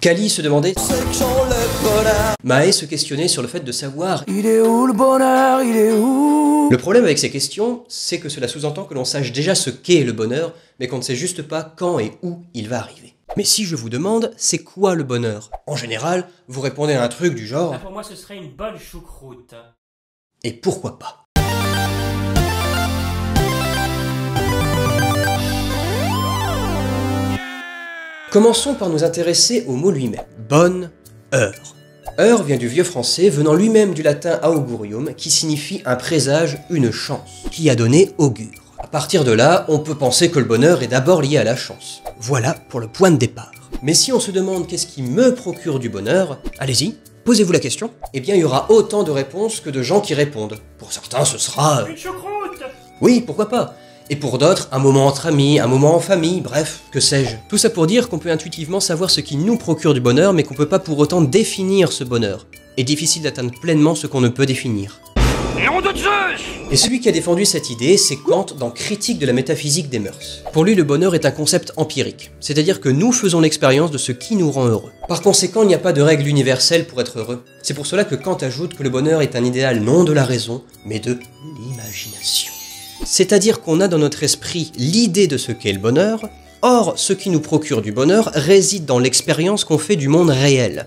Kali se demandait Maë se questionnait sur le fait de savoir il est où le bonheur, il est où? Le problème avec ces questions, c'est que cela sous-entend que l'on sache déjà ce qu'est le bonheur, mais qu'on ne sait juste pas quand et où il va arriver. Mais si je vous demande, c'est quoi le bonheur? En général, vous répondez à un truc du genre pour moi ce serait une bonne choucroute. Et pourquoi pas? Commençons par nous intéresser au mot lui-même. Bonne heure. Heure vient du vieux français, venant lui-même du latin augurium, qui signifie un présage, une chance, qui a donné augure. À partir de là, on peut penser que le bonheur est d'abord lié à la chance. Voilà pour le point de départ. Mais si on se demande qu'est-ce qui me procure du bonheur, allez-y, posez-vous la question. Eh bien, il y aura autant de réponses que de gens qui répondent. Pour certains, ce sera... Une choucroute! Oui, pourquoi pas? Et pour d'autres, un moment entre amis, un moment en famille, bref, que sais-je. Tout ça pour dire qu'on peut intuitivement savoir ce qui nous procure du bonheur, mais qu'on peut pas pour autant définir ce bonheur. Et difficile d'atteindre pleinement ce qu'on ne peut définir. Nom de Zeus! Et celui qui a défendu cette idée, c'est Kant dans Critique de la métaphysique des mœurs. Pour lui, le bonheur est un concept empirique, c'est-à-dire que nous faisons l'expérience de ce qui nous rend heureux. Par conséquent, il n'y a pas de règle universelle pour être heureux. C'est pour cela que Kant ajoute que le bonheur est un idéal non de la raison, mais de l'imagination. C'est-à-dire qu'on a dans notre esprit l'idée de ce qu'est le bonheur, or ce qui nous procure du bonheur réside dans l'expérience qu'on fait du monde réel.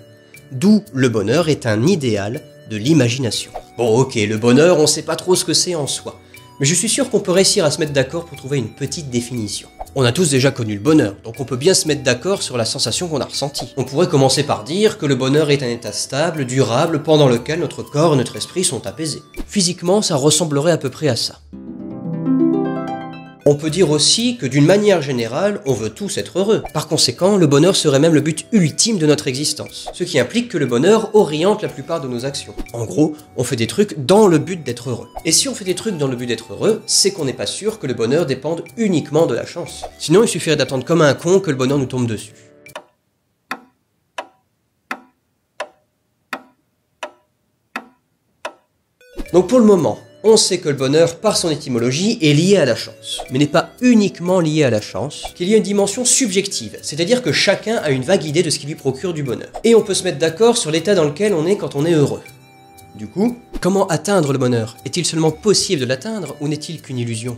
D'où le bonheur est un idéal de l'imagination. Bon ok, le bonheur, on sait pas trop ce que c'est en soi, mais je suis sûr qu'on peut réussir à se mettre d'accord pour trouver une petite définition. On a tous déjà connu le bonheur, donc on peut bien se mettre d'accord sur la sensation qu'on a ressentie. On pourrait commencer par dire que le bonheur est un état stable, durable, pendant lequel notre corps et notre esprit sont apaisés. Physiquement, ça ressemblerait à peu près à ça. On peut dire aussi que d'une manière générale, on veut tous être heureux. Par conséquent, le bonheur serait même le but ultime de notre existence. Ce qui implique que le bonheur oriente la plupart de nos actions. En gros, on fait des trucs dans le but d'être heureux. Et si on fait des trucs dans le but d'être heureux, c'est qu'on n'est pas sûr que le bonheur dépende uniquement de la chance. Sinon, il suffirait d'attendre comme un con que le bonheur nous tombe dessus. Donc pour le moment, on sait que le bonheur, par son étymologie, est lié à la chance. Mais n'est pas uniquement lié à la chance, qu'il y a une dimension subjective, c'est-à-dire que chacun a une vague idée de ce qui lui procure du bonheur. Et on peut se mettre d'accord sur l'état dans lequel on est quand on est heureux. Du coup, comment atteindre le bonheur? Est-il seulement possible de l'atteindre ou n'est-il qu'une illusion?